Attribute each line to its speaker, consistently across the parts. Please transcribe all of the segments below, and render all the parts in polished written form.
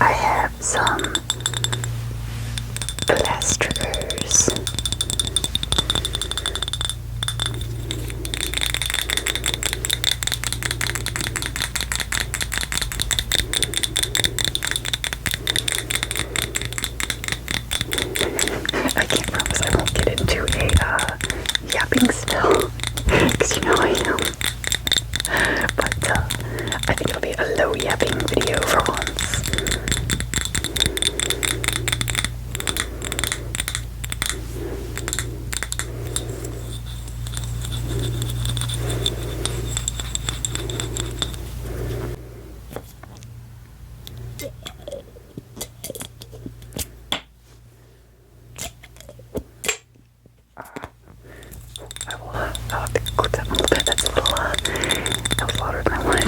Speaker 1: I have some plasterers. I can't promise I won't get into a yapping spell, because you know I am. But I think it'll be a low yapping video for once. I'll have to clip that a little bit. That's a little, that was louder than I wanted.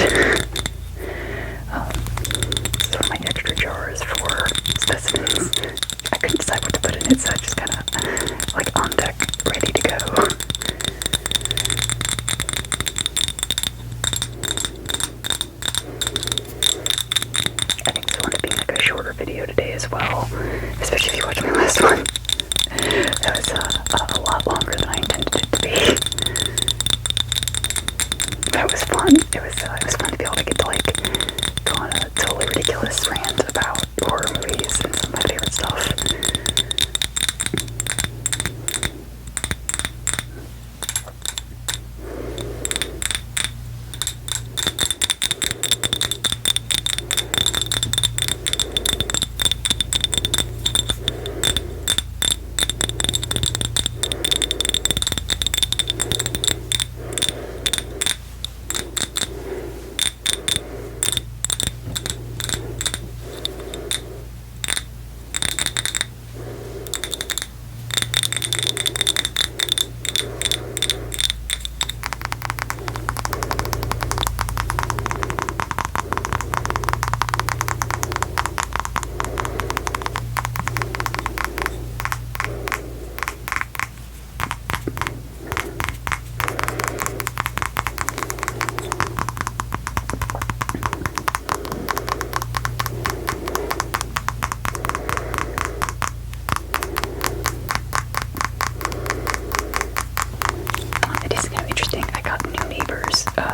Speaker 1: This is one of my extra jars for specimens. I couldn't decide what to put in it, so I just kind of, like, on deck, ready to go. I think this will end up being, like, a shorter video today as well, especially if you watch my last one. That was a lot longer than I intended it to be. That was fun. It was fun to be able to get to like go on a totally ridiculous rant about horror movies and some of my favorite stuff.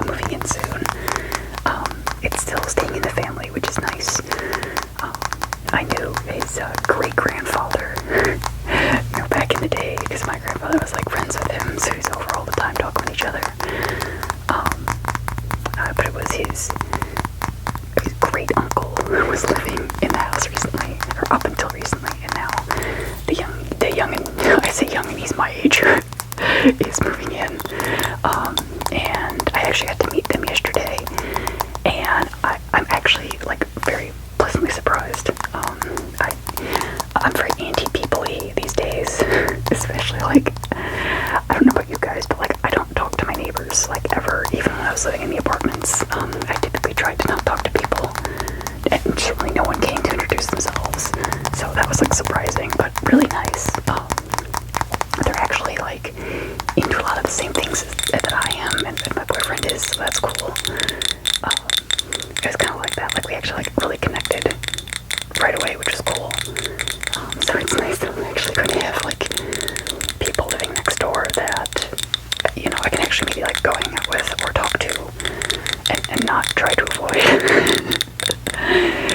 Speaker 1: Moving in soon. It's still staying in the family, which is nice. I knew his great-grandfather, back in the day, because my grandfather was like friends with him, so he's over all the time talking with each other. But it was his great uncle who was living in the house recently, or up until recently, and now the youngin', I say youngin', he's my age, is moving in. And I actually got to meet them yesterday, and I'm actually like very pleasantly surprised. I'm very anti-people-y these days, especially like, I don't know about you guys, but like I don't talk to my neighbors like ever, even when I was living in the apartments. I typically tried to not talk to people, and certainly no one came to introduce themselves, so that was like surprising, but really nice. They're actually like into a lot of the same things that I am, and my boyfriend is, so that's cool. It was kind of like that, like we actually like really connected right away, which was cool. So it's nice that I'm actually going to have like people living next door that, you know, I can actually maybe like go hang out with or talk to, and not try to avoid.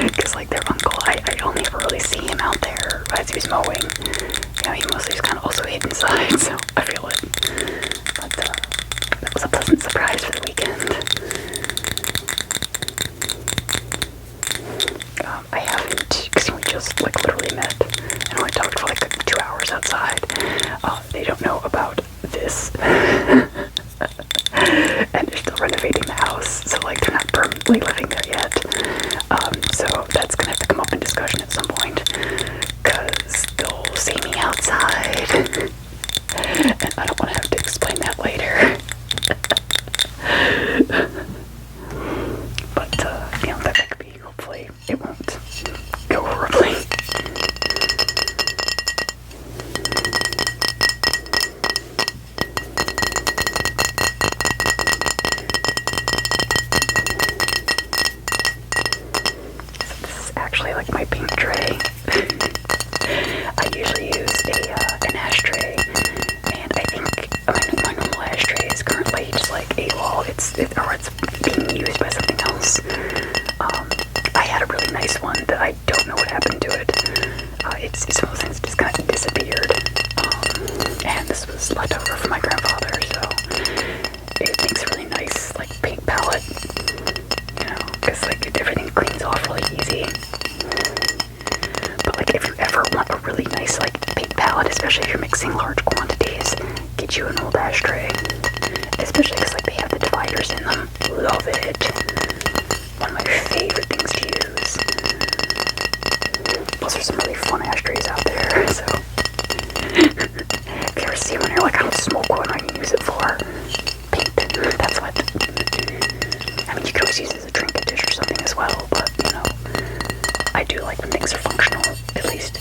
Speaker 1: Because like their uncle, I only ever really see him out there as he was mowing. You know, he mostly is kind of also hid inside, so I feel it. But that was a pleasant surprise for the weekend. I haven't, because we just like literally met and only talked for like 2 hours outside. They don't know about this. And they're still renovating the house, so like they're not permanently living there yet. So that's gonna have to come up in discussion at some point, because they'll see me outside, and I don't want to have to explain that later. But you know, that could be, hopefully it won't go horribly. especially like my paint tray. I usually use an ashtray, and I think my normal ashtray is currently just like AWOL. It's being used by something else. I had a really nice one that I don't know what happened to it. It's just kind of disappeared. And this was left over from my grandfather, so it makes a really nice like paint palette, you know, because like everything cleans off really easy. But like if you ever want a really nice like paint palette, especially if you're mixing large quantities, get you an old ashtray. Especially because like they have the dividers in them. Love it. One of my favorite things to use. Plus there's some really fun ashtrays out there, so if you ever see one, you're like, I don't smoke one, I can use it for paint. That's what. I mean, you could always use it as a trinket dish or something as well, but, you know, I do like when things are functional, at least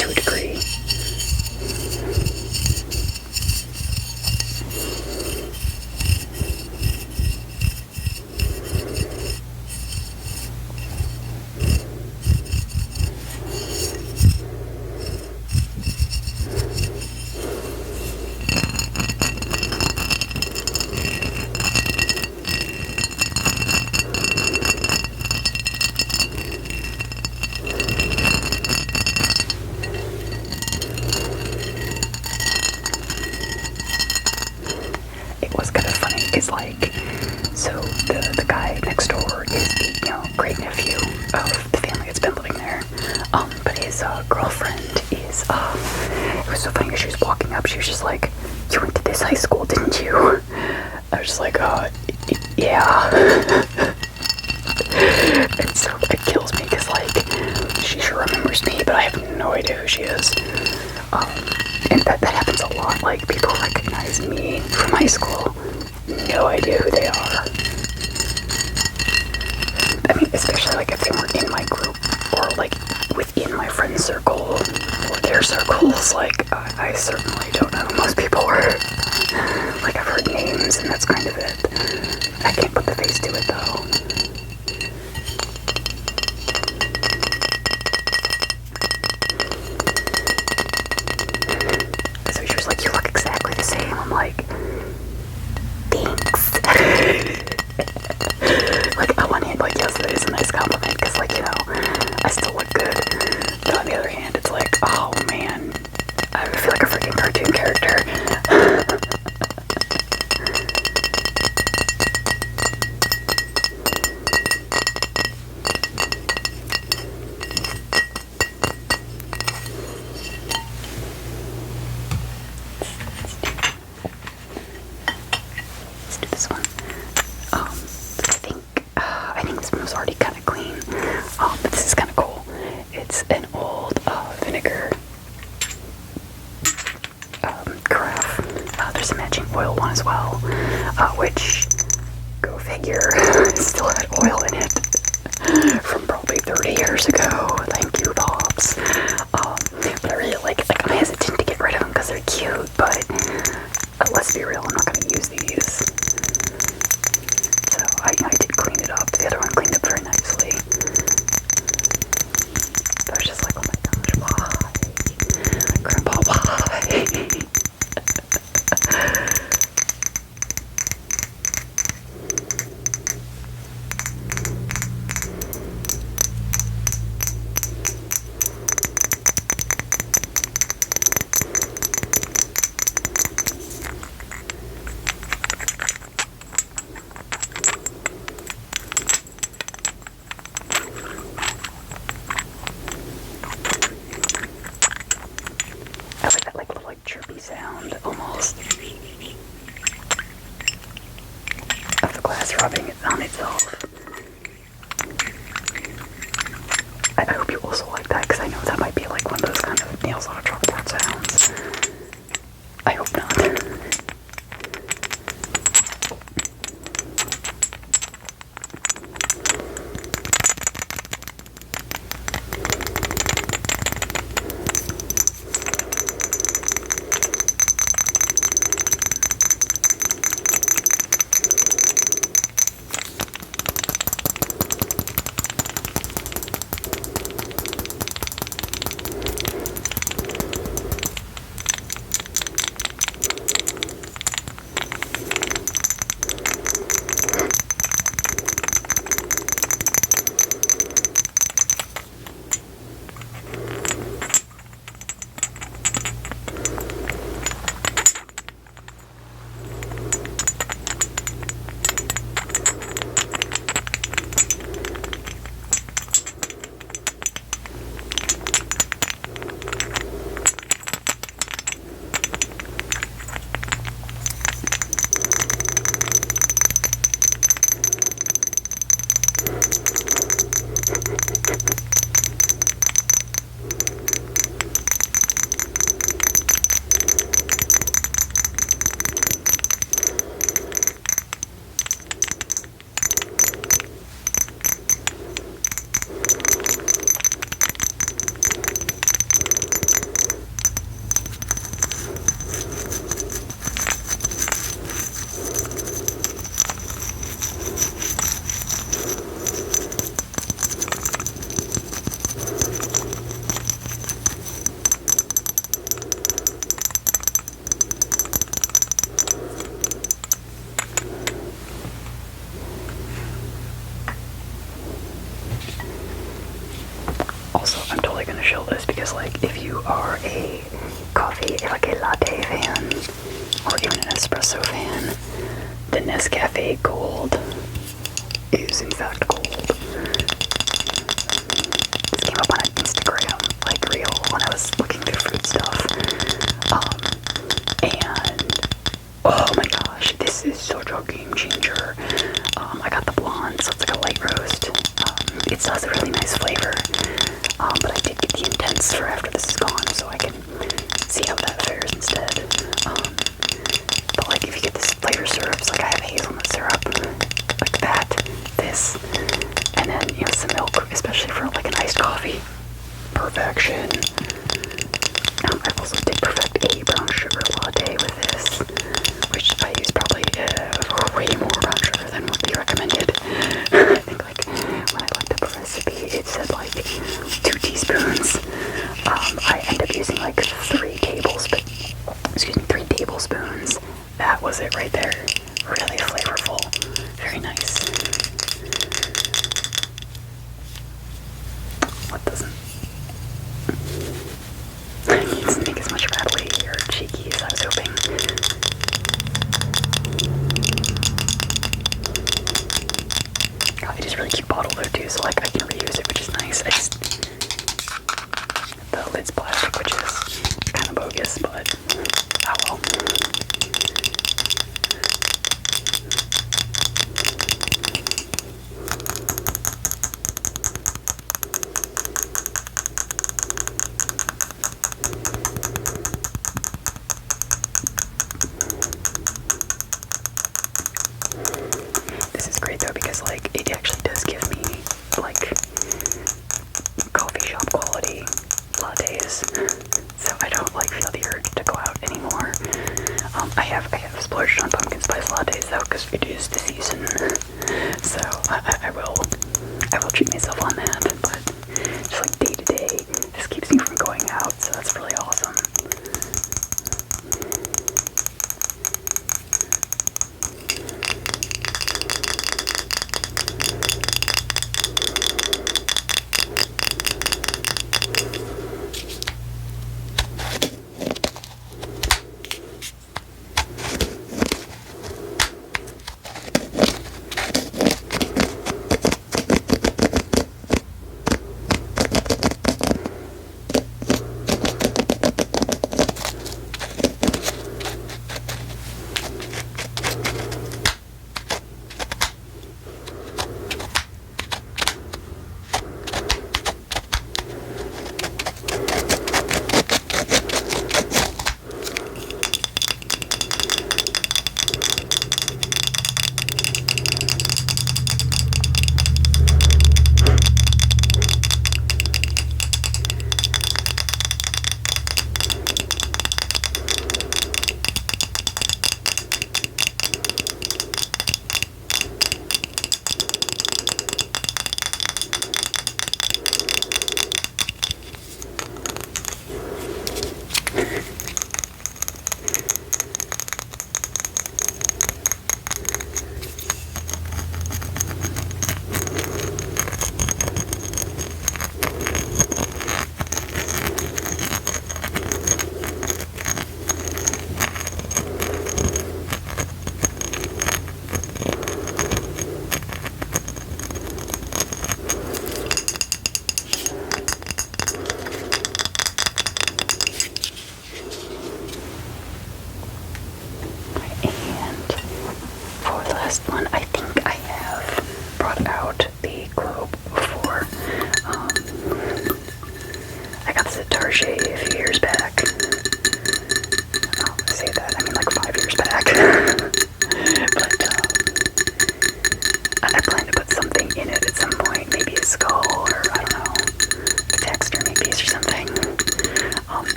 Speaker 1: to a degree. The guy next door is the, you know, great nephew of the family that's been living there. But his girlfriend is, it was so funny because she was walking up, she was just like, you went to this high school, didn't you? I was just like, yeah. And so it kills me because, like, she sure remembers me, but I have no idea who she is. And that happens a lot, like, people recognize me from high school, no idea who they are. I mean, especially like if they weren't in my group or like within my friend circle or their circles, like I certainly don't know who most people were. Like I've heard names and that's kind of it. I can't put the face to it though. So she was like, you look exactly the same. I'm like, thanks. Like on one hand, like yes, that is a nice compliment because, like, you know, I still look good. But on the other hand, it's like, oh man, I feel like a freaking cartoon character. Let's do this one. I think this one was already kind of clean, but this is kind of cool. It's an old vinegar carafe. There's a matching oil one as well, which, go figure, still had oil in it from probably 30 years ago. Thank you, Pops. But I really like I'm hesitant to get rid of them because they're cute, but let's be real, I'm not going to use these. So I did clean it up. The other one cleaned up very nicely. But I was just like, oh my gosh, why? Grandpa, why? I like that little chirpy sound almost of the glass rubbing it on itself. I hope you also like that because I know that might be like one of those kind of nails on a chalkboard sounds. I hope not. beneficial is because, like, if you are a coffee, like a latte fan, or even an espresso fan, the Nescafe Gold is in fact gold. This came up on an Instagram, like, reel when I was looking through food stuff. And oh my gosh, this is such a game changer. I got the blonde, so it's like a light roast. It still has a really nice flavor, but I did get the intense for after this is gone, so I can see how that fares instead. But like, if you get this flavor syrups, like I have hazelnut syrup, like that, this, and then, you know, some milk, especially for like an iced coffee. Perfection. I also did perfect a brown sugar latte with this, which I use probably way more brown sugar than what they recommended. I think, like, when I looked up a recipe, it said like 2 teaspoons. I end up using like 3 tablespoons. That was it right there. Really flavorful. Very nice. What doesn't? It doesn't make as much rattly or cheeky as I was hoping. It is a really cute bottle though too, so like I can reuse it, which is nice. The lid's plastic, which is kind of bogus, but oh well. This is great though because, like, it actually does give me like coffee shop quality lattes, so I don't like feel the urge to go out anymore. I have splurged on pumpkin spice lattes though because it is the season, so I will treat myself on that. But just like day to day, this keeps me from going out, so that's really awesome.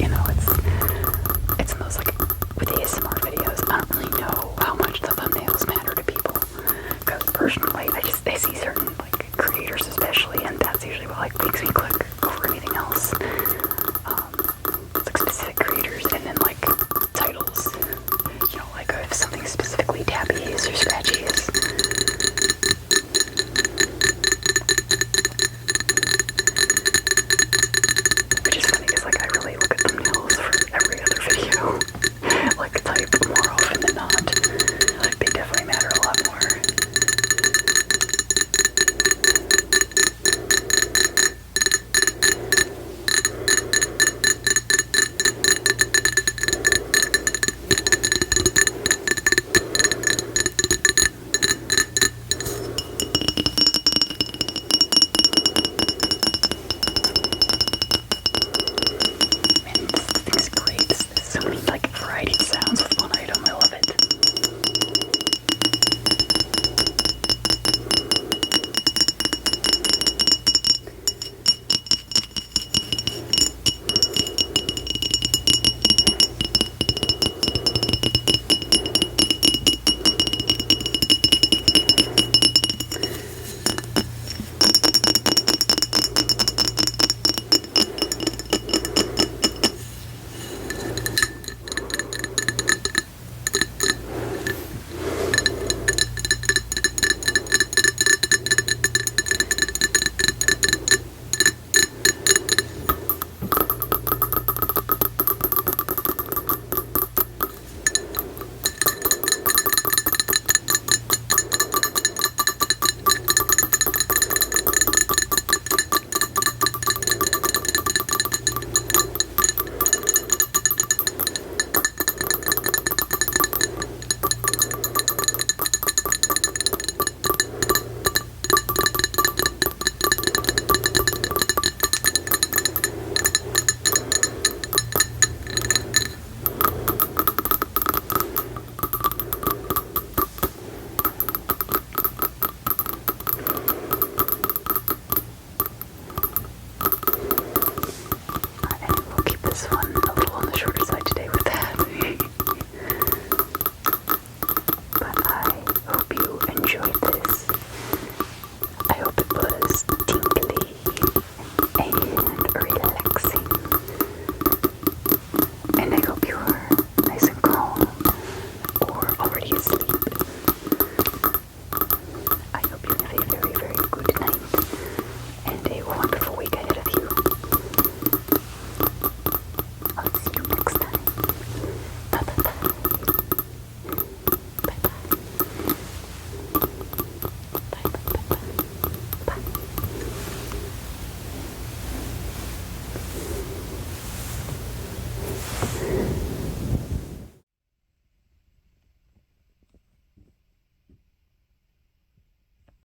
Speaker 1: you know, it's